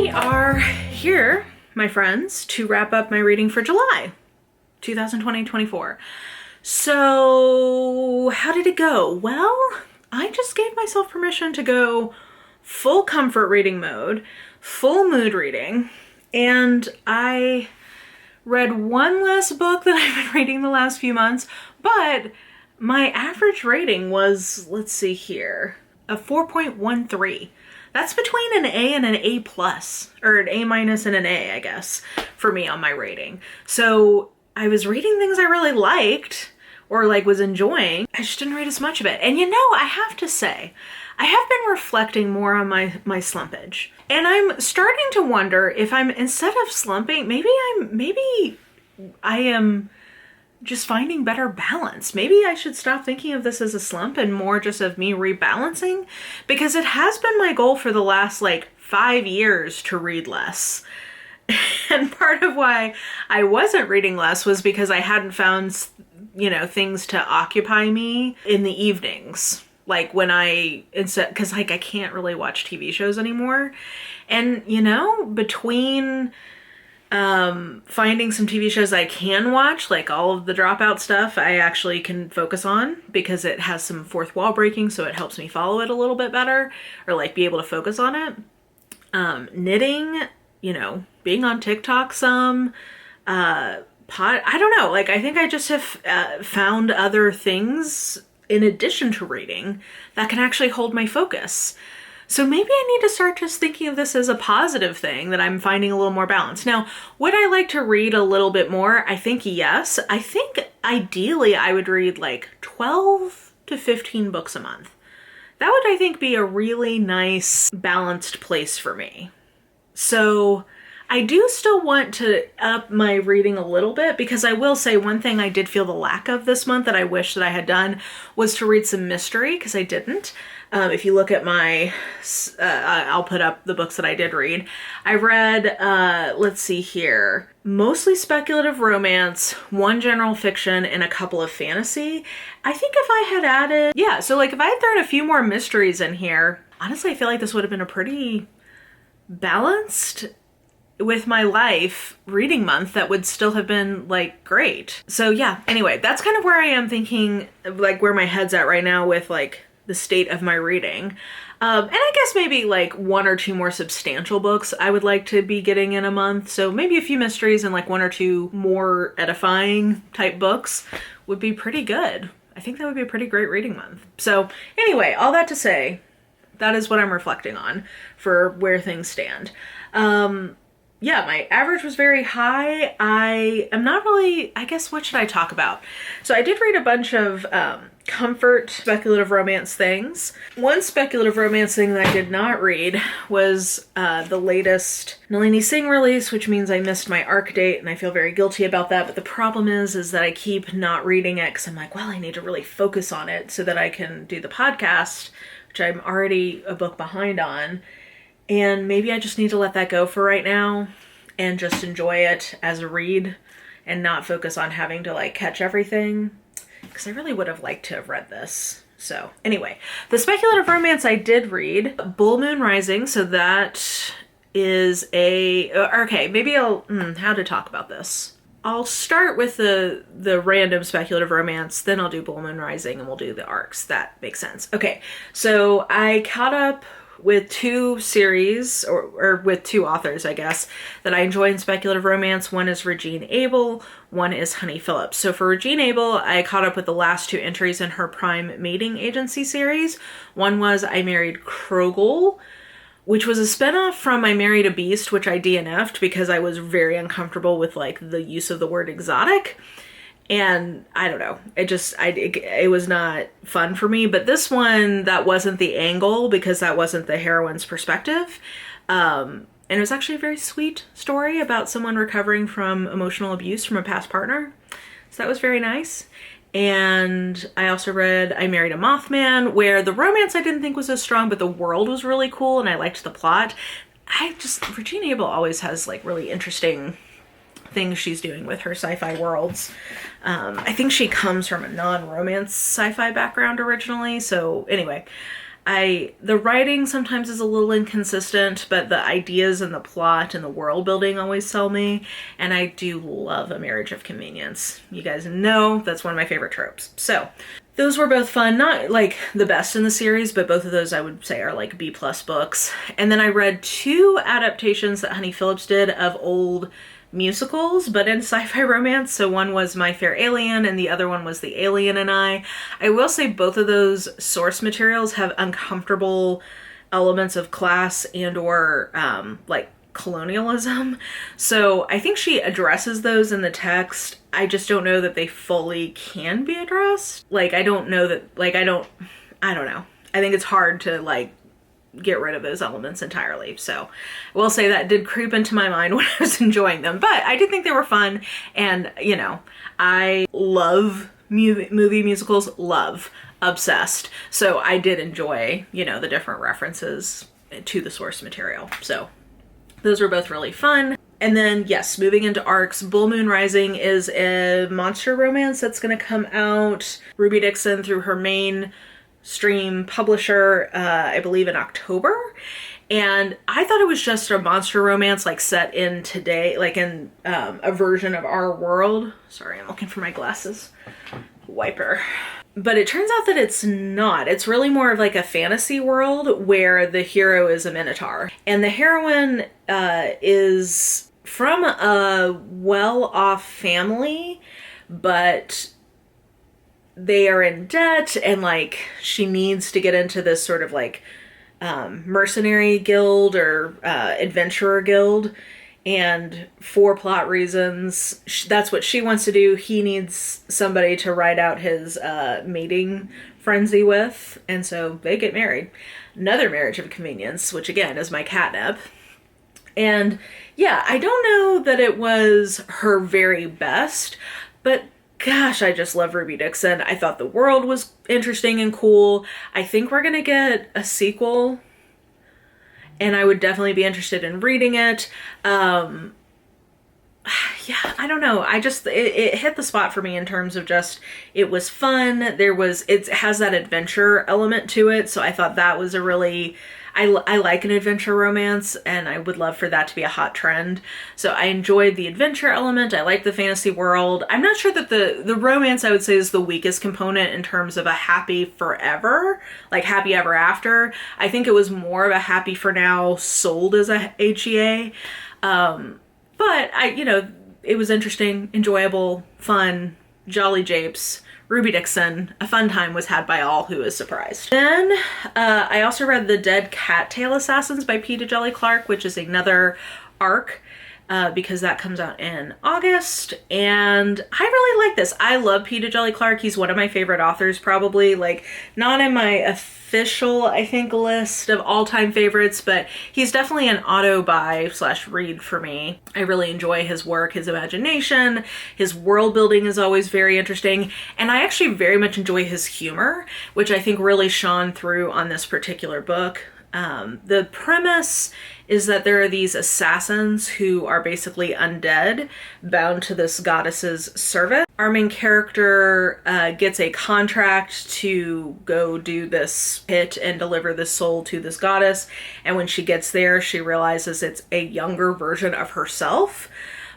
We are here, my friends, to wrap up my reading for July 2020-24. So how did it go? Well, I just gave myself permission to go full comfort reading mode, full mood reading, and I read one less book that I've been reading the last few months, but my average rating was, let's see here, a 4.13. That's between an A and an A plus, or an A minus and an A, I guess, for me on my rating. So I was reading things I really liked or like was enjoying. I just didn't read as much of it. And you know, I have to say, I have been reflecting more on my slumpage. And I'm starting to wonder if I'm, instead of slumping, maybe I am just finding better balance. Maybe I should stop thinking of this as a slump and more just of me rebalancing, because it has been my goal for the last like 5 years to read less. And part of why I wasn't reading less was because I hadn't found, you know, things to occupy me in the evenings. Like when because like I can't really watch TV shows anymore. And, you know, between finding some TV shows I can watch, like all of the Dropout stuff, I actually can focus on because it has some fourth wall breaking, so it helps me follow it a little bit better, or like be able to focus on it. Knitting, you know, being on TikTok some, I don't know, like I think I just have found other things in addition to reading that can actually hold my focus. So maybe I need to start just thinking of this as a positive thing, that I'm finding a little more balance. Now, would I like to read a little bit more? I think yes. I think ideally I would read like 12 to 15 books a month. That would, I think, be a really nice balanced place for me. So I do still want to up my reading a little bit, because I will say one thing I did feel the lack of this month that I wish that I had done was to read some mystery, because I didn't. If you look at my, I'll put up the books that I did read. I read, let's see here, mostly speculative romance, one general fiction, and a couple of fantasy. I think if I had added, yeah, so like if I had thrown a few more mysteries in here, honestly, I feel like this would have been a pretty balanced with my life reading month that would still have been like great. So yeah, anyway, that's kind of where I am thinking, like where my head's at right now with like the state of my reading. And I guess maybe like one or two more substantial books I would like to be getting in a month. So maybe a few mysteries and like one or two more edifying type books would be pretty good. I think that would be a pretty great reading month. So anyway, all that to say, that is what I'm reflecting on for where things stand. Yeah, my average was very high. I am not really, I guess, what should I talk about? So I did read a bunch of comfort speculative romance things. One speculative romance thing that I did not read was the latest Nalini Singh release, which means I missed my ARC date, and I feel very guilty about that. But the problem is that I keep not reading it because I'm like, well, I need to really focus on it so that I can do the podcast, which I'm already a book behind on. And maybe I just need to let that go for right now and just enjoy it as a read and not focus on having to like catch everything, because I really would have liked to have read this. So anyway, the speculative romance I did read, Bull Moon Rising. So that is okay, maybe I'll, how to talk about this. I'll start with the random speculative romance, then I'll do Bull Moon Rising, and we'll do the arcs. That makes sense. Okay, so I caught up with two series, or with two authors, I guess, that I enjoy in speculative romance. One is Regine Abel, one is Honey Phillips. So for Regine Abel, I caught up with the last two entries in her Prime Mating Agency series. One was I Married Krogel, which was a spinoff from I Married a Beast, which I DNF'd because I was very uncomfortable with like the use of the word exotic. And I don't know, it was not fun for me. But this one, that wasn't the angle, because that wasn't the heroine's perspective. And it was actually a very sweet story about someone recovering from emotional abuse from a past partner. So that was very nice. And I also read I Married a Mothman, where the romance I didn't think was as strong, but the world was really cool and I liked the plot. Regine Abel always has like really interesting things she's doing with her sci-fi worlds. I think she comes from a non-romance sci-fi background originally. So anyway, The writing sometimes is a little inconsistent, but the ideas and the plot and the world building always sell me. And I do love a marriage of convenience. You guys know that's one of my favorite tropes. So those were both fun, not like the best in the series, but both of those I would say are like B+ books. And then I read 2 adaptations that Honey Phillips did of old musicals, but in sci-fi romance. So one was My Fair Alien and the other one was The Alien and I. I will say both of those source materials have uncomfortable elements of class and or like colonialism. So I think she addresses those in the text. I just don't know that they fully can be addressed. Like, I don't know that, like, I don't know. I think it's hard to like get rid of those elements entirely. So I will say that did creep into my mind when I was enjoying them, but I did think they were fun. And, you know, I love movie musicals, obsessed. So I did enjoy, you know, the different references to the source material. So those were both really fun. And then, yes, moving into arcs, Bull Moon Rising is a monster romance that's going to come out. Ruby Dixon through her mainstream publisher, I believe in October. And I thought it was just a monster romance like set in today, like in a version of our world. Sorry, I'm looking for my glasses. Wiper. But it turns out that it's not. It's really more of like a fantasy world where the hero is a minotaur. And the heroine is from a well-off family, but they are in debt and like she needs to get into this sort of like mercenary guild or adventurer guild. And for plot reasons, that's what she wants to do. He needs somebody to ride out his mating frenzy with. And so they get married. Another marriage of convenience, which again is my catnip. And yeah, I don't know that it was her very best, but gosh, I just love Ruby Dixon. I thought the world was interesting and cool. I think we're going to get a sequel, and I would definitely be interested in reading it. Yeah, I don't know. It hit the spot for me in terms of just, it was fun. It has that adventure element to it. So I thought that was a really, I like an adventure romance, and I would love for that to be a hot trend. So I enjoyed the adventure element. I like the fantasy world. I'm not sure that the romance, I would say, is the weakest component in terms of a happy forever, like happy ever after. I think it was more of a happy for now sold as a HEA. But it was interesting, enjoyable, fun, jolly japes. Ruby Dixon, a fun time was had by all who is surprised. Then I also read The Dead Cattail Assassins by P. Djeli Clark, which is another arc because that comes out in August. And I really like this. I love P. Djeli Clark. He's one of my favorite authors, probably. Like, not in my official, I think, list of all-time favorites, but he's definitely an auto-buy/read for me. I really enjoy his work, his imagination, his world building is always very interesting, and I actually very much enjoy his humor, which I think really shone through on this particular book. The premise is that there are these assassins who are basically undead, bound to this goddess's service. Our main character gets a contract to go do this hit and deliver the soul to this goddess, and when she gets there, she realizes it's a younger version of herself.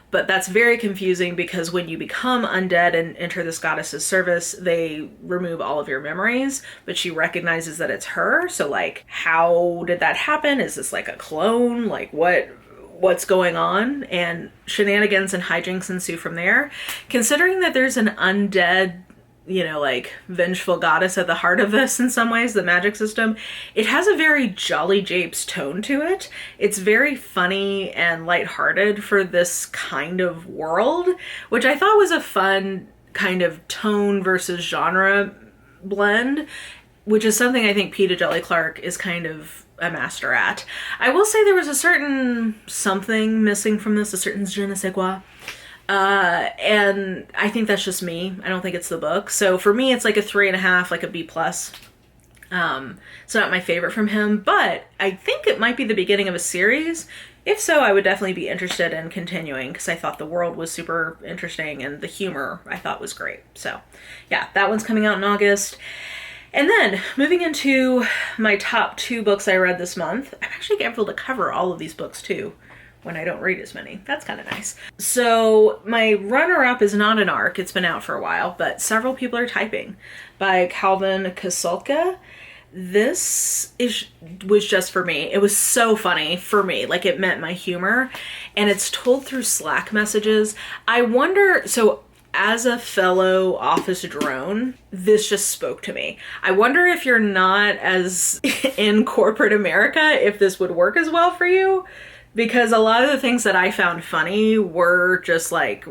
But that's very confusing because when you become undead and enter this goddess's service, they remove all of your memories, but she recognizes that it's her. So like, how did that happen? Is this like a clone? Like what's going on? And shenanigans and hijinks ensue from there. Considering that there's an undead, like vengeful goddess at the heart of this in some ways, the magic system, it has a very jolly japes tone to it. It's very funny and lighthearted for this kind of world, which I thought was a fun kind of tone versus genre blend, which is something I think P. Djeli Clark is kind of a master at. I will say there was a certain something missing from this, a certain je ne sais quoi. And I think that's just me. I don't think it's the book. So for me, it's like a 3.5, like a B+. It's not my favorite from him, but I think it might be the beginning of a series. If so, I would definitely be interested in continuing because I thought the world was super interesting and the humor I thought was great. So yeah, that one's coming out in August. And then moving into my top 2 books I read this month. I'm actually able to cover all of these books too when I don't read as many. That's kind of nice. So my runner-up is not an ARC. It's been out for a while, but Several People Are Typing by Calvin Kasulka. Was just for me. It was so funny for me. Like, it met my humor, and it's told through Slack messages. I wonder, so as a fellow office drone, this just spoke to me. I wonder if you're not as in corporate America, if this would work as well for you, because a lot of the things that I found funny were just like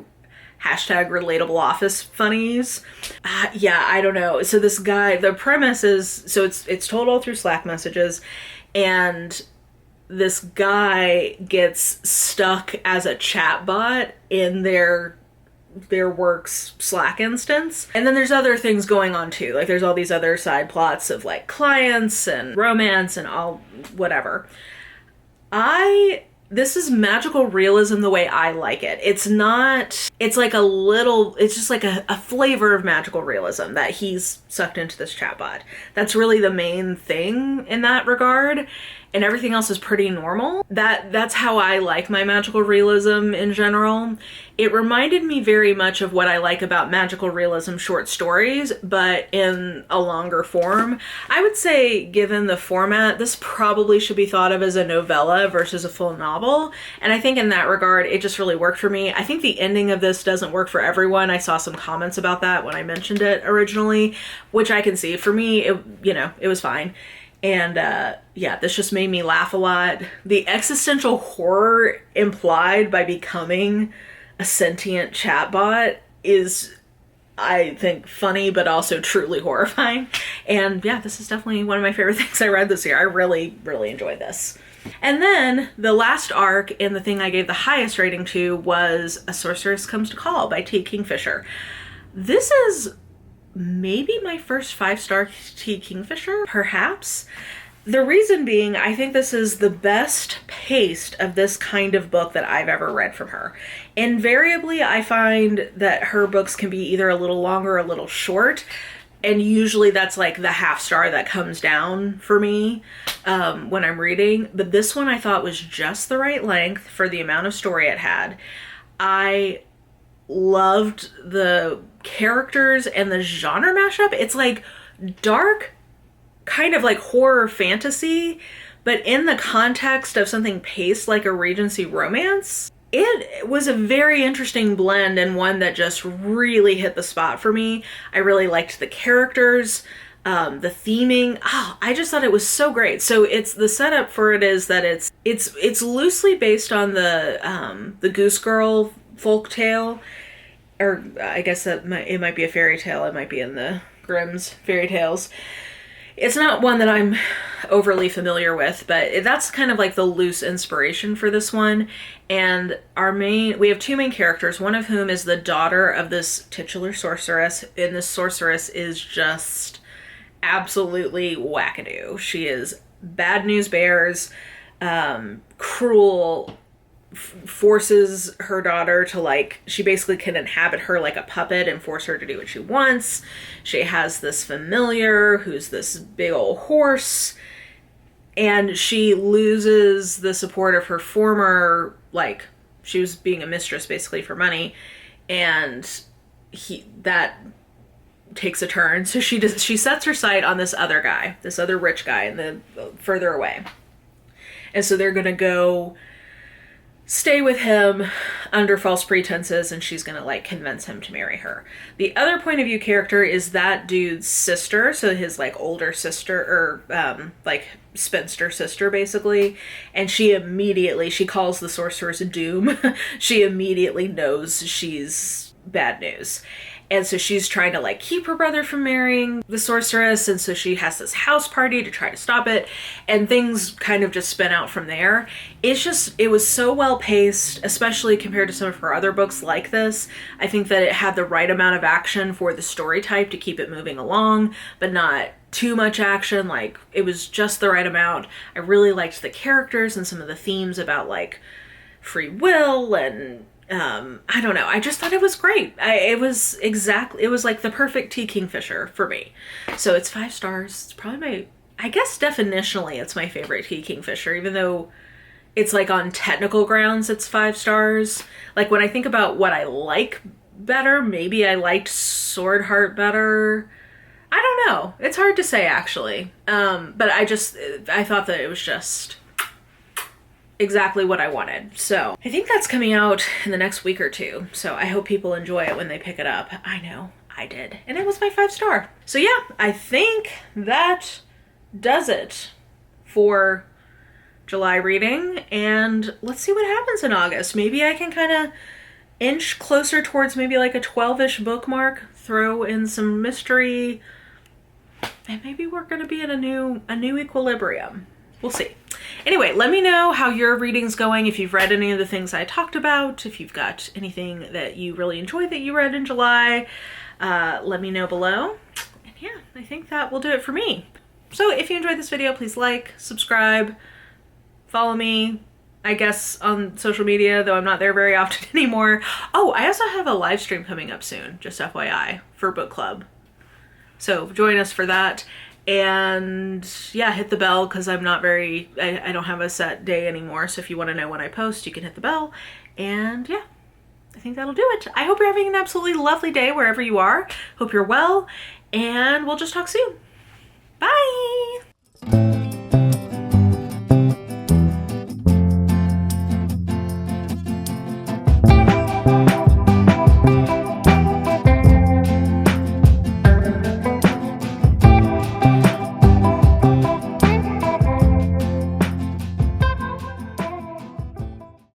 hashtag relatable office funnies. Yeah, I don't know. So this guy, the premise is, so it's told all through Slack messages, and this guy gets stuck as a chatbot in their work's Slack instance. And then there's other things going on too. Like, there's all these other side plots of like clients and romance and all whatever. This is magical realism the way I like it. It's just like a flavor of magical realism that he's sucked into this chatbot. That's really the main thing in that regard. And everything else is pretty normal. That's how I like my magical realism in general. It reminded me very much of what I like about magical realism short stories, but in a longer form. I would say, given the format, this probably should be thought of as a novella versus a full novel. And I think in that regard, it just really worked for me. I think the ending of this doesn't work for everyone. I saw some comments about that when I mentioned it originally, which I can see. For me, it was fine. And yeah, this just made me laugh a lot. The existential horror implied by becoming a sentient chatbot is, I think, funny, but also truly horrifying. And yeah, this is definitely one of my favorite things I read this year. I really, really enjoyed this. And then the last arc, and the thing I gave the highest rating to, was A Sorceress Comes to Call by T. Kingfisher. This is maybe my first 5-star T. Kingfisher, perhaps. The reason being, I think this is the best paced of this kind of book that I've ever read from her. Invariably, I find that her books can be either a little long or a little short, and usually that's like the half star that comes down for me when I'm reading. But this one I thought was just the right length for the amount of story it had. I loved the characters and the genre mashup. It's like dark, kind of like horror fantasy, but in the context of something paced like a Regency romance. It was a very interesting blend, and one that just really hit the spot for me. I really liked the characters, the theming. I just thought it was so great. So it's the setup for it is that it's loosely based on the Goose Girl folk tale, or I guess that it might be a fairy tale. It might be in the Grimm's fairy tales. It's not one that I'm overly familiar with, but that's kind of like the loose inspiration for this one. And we have 2 main characters, one of whom is the daughter of this titular sorceress, and this sorceress is just absolutely wackadoo. She is bad news bears, cruel, forces her daughter to she basically can inhabit her like a puppet and force her to do what she wants. She has this familiar who's this big old horse, and she loses the support of her former, she was being a mistress basically for money, and that takes a turn. So she sets her sight on this other guy, this other rich guy in the further away. And so they're gonna go stay with him under false pretenses, and she's gonna convince him to marry her. The other point of view character is that dude's sister, so his older sister, or spinster sister basically, and she calls the sorceress Doom. She immediately knows she's bad news. And so she's trying to keep her brother from marrying the sorceress, and so she has this house party to try to stop it, and things kind of just spin out from there. It was so well paced, especially compared to some of her other books like this. I think that it had the right amount of action for the story type to keep it moving along, but not too much action. It was just the right amount. I really liked the characters and some of the themes about free will and I don't know. I just thought it was great. It was like the perfect tea kingfisher for me. So it's 5 stars. It's probably I guess definitionally it's my favorite tea kingfisher, even though it's like on technical grounds it's 5 stars. Like when I think about what I like better, maybe I liked Sword Heart better. I don't know. It's hard to say actually. But I thought that it was just exactly what I wanted. So I think that's coming out in the next week or two. So I hope people enjoy it when they pick it up. I know I did. And it was my 5 star. So yeah, I think that does it for July reading. And let's see what happens in August. Maybe I can kind of inch closer towards maybe like a 12-ish bookmark, throw in some mystery, and maybe we're going to be in a new equilibrium. We'll see. Anyway, let me know how your reading's going, if you've read any of the things I talked about, if you've got anything that you really enjoyed that you read in July, let me know below. And yeah, I think that will do it for me. So if you enjoyed this video, please like, subscribe, follow me, I guess, on social media, though I'm not there very often anymore. Oh, I also have a live stream coming up soon, just FYI, for book club. So join us for that. And yeah, hit the bell because I don't have a set day anymore. So if you want to know when I post, you can hit the bell. And yeah, I think that'll do it. I hope you're having an absolutely lovely day wherever you are. Hope you're well, and we'll just talk soon. Bye!